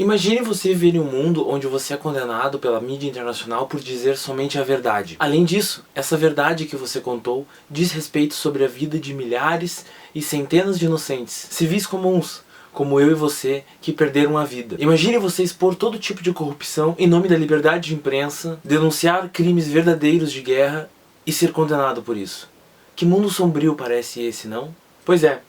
Imagine você viver em um mundo onde você é condenado pela mídia internacional por dizer somente a verdade. Além disso, essa verdade que você contou diz respeito sobre a vida de milhares e centenas de inocentes, civis comuns, como eu e você, que perderam a vida. Imagine você expor todo tipo de corrupção em nome da liberdade de imprensa, denunciar crimes verdadeiros de guerra e ser condenado por isso. Que mundo sombrio parece esse, não? Pois é,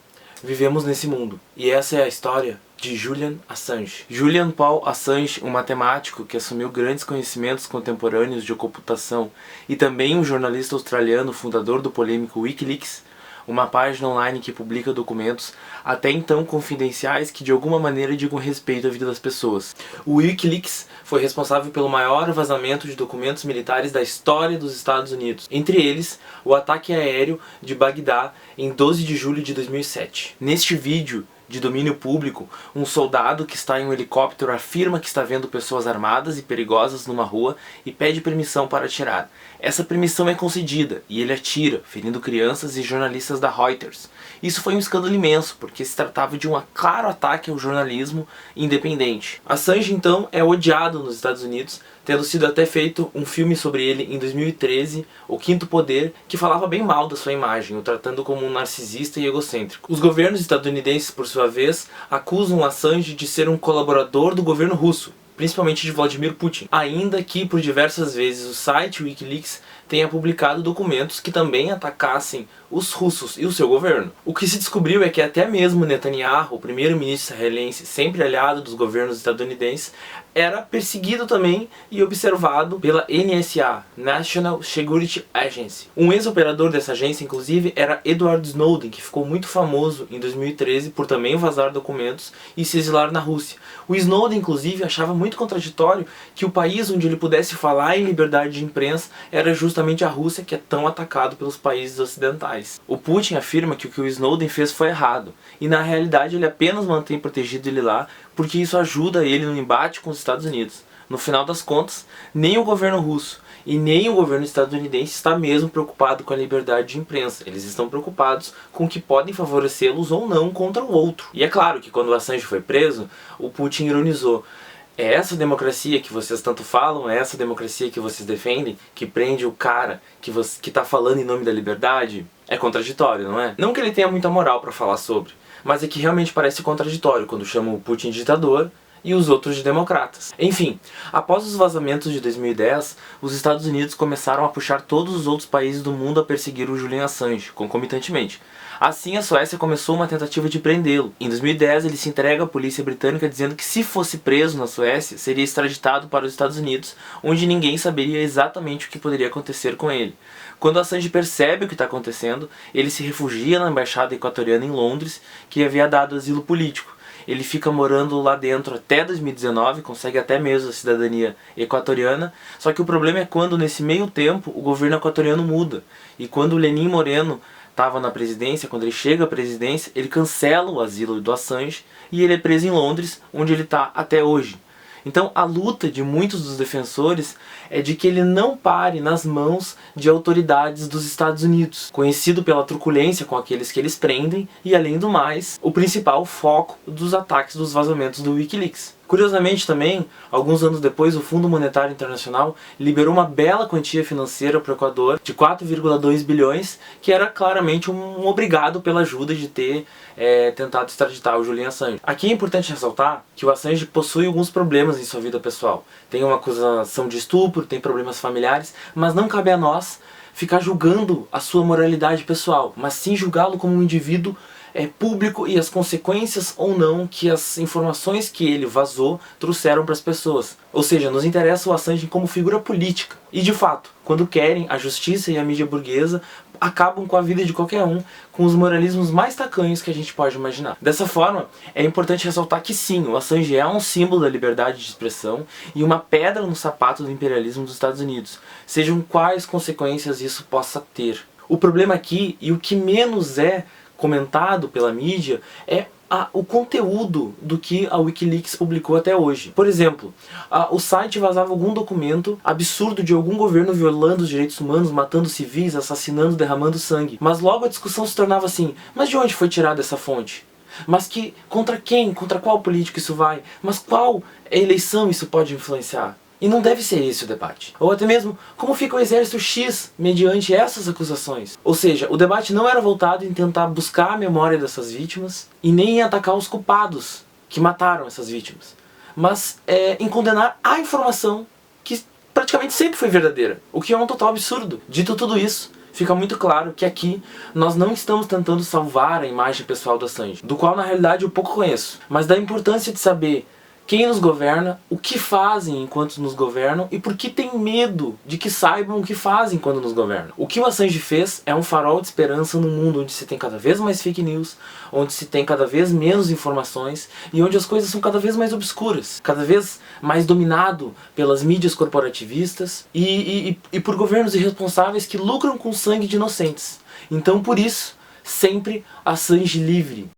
vivemos nesse mundo. E essa é a história de Julian Assange. Julian Paul Assange, um matemático que assumiu grandes conhecimentos contemporâneos de computação e também um jornalista australiano fundador do polêmico Wikileaks, uma página online que publica documentos até então confidenciais que de alguma maneira digam respeito à vida das pessoas. O Wikileaks foi responsável pelo maior vazamento de documentos militares da história dos Estados Unidos, entre eles o ataque aéreo de Bagdá em 12 de julho de 2007. Neste vídeo de domínio público, um soldado que está em um helicóptero afirma que está vendo pessoas armadas e perigosas numa rua e pede permissão para atirar. Essa permissão é concedida e ele atira, ferindo crianças e jornalistas da Reuters. Isso foi um escândalo imenso, porque se tratava de um claro ataque ao jornalismo independente. Assange, então, é odiado nos Estados Unidos, tendo sido até feito um filme sobre ele em 2013, O Quinto Poder, que falava bem mal da sua imagem, o tratando como um narcisista e egocêntrico. Os governos estadunidenses, por sua vez, acusam Assange de ser um colaborador do governo russo, principalmente de Vladimir Putin, ainda que por diversas vezes o site Wikileaks tenha publicado documentos que também atacassem os russos e o seu governo. O que se descobriu é que até mesmo Netanyahu, o primeiro-ministro israelense, sempre aliado dos governos estadunidenses, era perseguido também e observado pela NSA, National Security Agency. Um ex-operador dessa agência, inclusive, era Edward Snowden, que ficou muito famoso em 2013 por também vazar documentos e se exilar na Rússia. O Snowden, inclusive, achava muito contraditório que o país onde ele pudesse falar em liberdade de imprensa era justamente a Rússia, que é tão atacado pelos países ocidentais. O Putin afirma que o o Snowden fez foi errado, e na realidade ele apenas mantém protegido ele lá porque isso ajuda ele no embate com os Estados Unidos. No final das contas, nem o governo russo e nem o governo estadunidense está mesmo preocupado com a liberdade de imprensa. Eles estão preocupados com o que podem favorecê-los ou não contra o outro. E é claro que quando o Assange foi preso, o Putin ironizou: é essa democracia que vocês tanto falam, é essa democracia que vocês defendem, que prende o cara que está falando em nome da liberdade? É contraditório, não é? Não que ele tenha muita moral para falar sobre, mas é que realmente parece contraditório quando chamam o Putin de ditador e os outros de democratas. Enfim, após os vazamentos de 2010, os Estados Unidos começaram a puxar todos os outros países do mundo a perseguir o Julian Assange, concomitantemente. Assim, a Suécia começou uma tentativa de prendê-lo. Em 2010, ele se entrega à polícia britânica dizendo que se fosse preso na Suécia, seria extraditado para os Estados Unidos, onde ninguém saberia exatamente o que poderia acontecer com ele. Quando Assange percebe o que está acontecendo, ele se refugia na embaixada equatoriana em Londres, que havia dado asilo político. Ele fica morando lá dentro até 2019, consegue até mesmo a cidadania equatoriana, só que o problema é quando nesse meio tempo o governo equatoriano muda. E quando o Lenín Moreno estava na presidência, quando ele chega à presidência, ele cancela o asilo do Assange e ele é preso em Londres, onde ele está até hoje. Então a luta de muitos dos defensores é de que ele não pare nas mãos de autoridades dos Estados Unidos, conhecido pela truculência com aqueles que eles prendem e, além do mais, o principal foco dos ataques dos vazamentos do Wikileaks. Curiosamente também, alguns anos depois, o Fundo Monetário Internacional liberou uma bela quantia financeira para o Equador de 4,2 bilhões, que era claramente um obrigado pela ajuda de ter tentado extraditar o Julian Assange. Aqui é importante ressaltar que o Assange possui alguns problemas em sua vida pessoal. Tem uma acusação de estupro, tem problemas familiares, mas não cabe a nós ficar julgando a sua moralidade pessoal, mas sim julgá-lo como um indivíduo público e as consequências ou não que as informações que ele vazou trouxeram para as pessoas. Ou seja, nos interessa o Assange como figura política. E de fato, quando querem, a justiça e a mídia burguesa acabam com a vida de qualquer um, com os moralismos mais tacanhos que a gente pode imaginar. Dessa forma, é importante ressaltar que sim, o Assange é um símbolo da liberdade de expressão e uma pedra no sapato do imperialismo dos Estados Unidos, sejam quais consequências isso possa ter. O problema aqui, e o que menos é comentado pela mídia, é o conteúdo do que a Wikileaks publicou até hoje. Por exemplo, o site vazava algum documento absurdo de algum governo violando os direitos humanos, matando civis, assassinando, derramando sangue. Mas logo a discussão se tornava assim: mas de onde foi tirada essa fonte? Mas que contra quem? Contra qual político isso vai? Mas qual eleição isso pode influenciar? E não deve ser esse o debate. Ou até mesmo, como fica o exército X mediante essas acusações? Ou seja, o debate não era voltado em tentar buscar a memória dessas vítimas e nem em atacar os culpados que mataram essas vítimas, mas em condenar a informação que praticamente sempre foi verdadeira, o que é um total absurdo. Dito tudo isso, fica muito claro que aqui nós não estamos tentando salvar a imagem pessoal da Assange, do qual na realidade eu pouco conheço, mas da importância de saber quem nos governa, o que fazem enquanto nos governam e por que tem medo de que saibam o que fazem quando nos governam. O que o Assange fez é um farol de esperança num mundo onde se tem cada vez mais fake news, onde se tem cada vez menos informações e onde as coisas são cada vez mais obscuras, cada vez mais dominado pelas mídias corporativistas e por governos irresponsáveis que lucram com o sangue de inocentes. Então por isso, sempre Assange livre.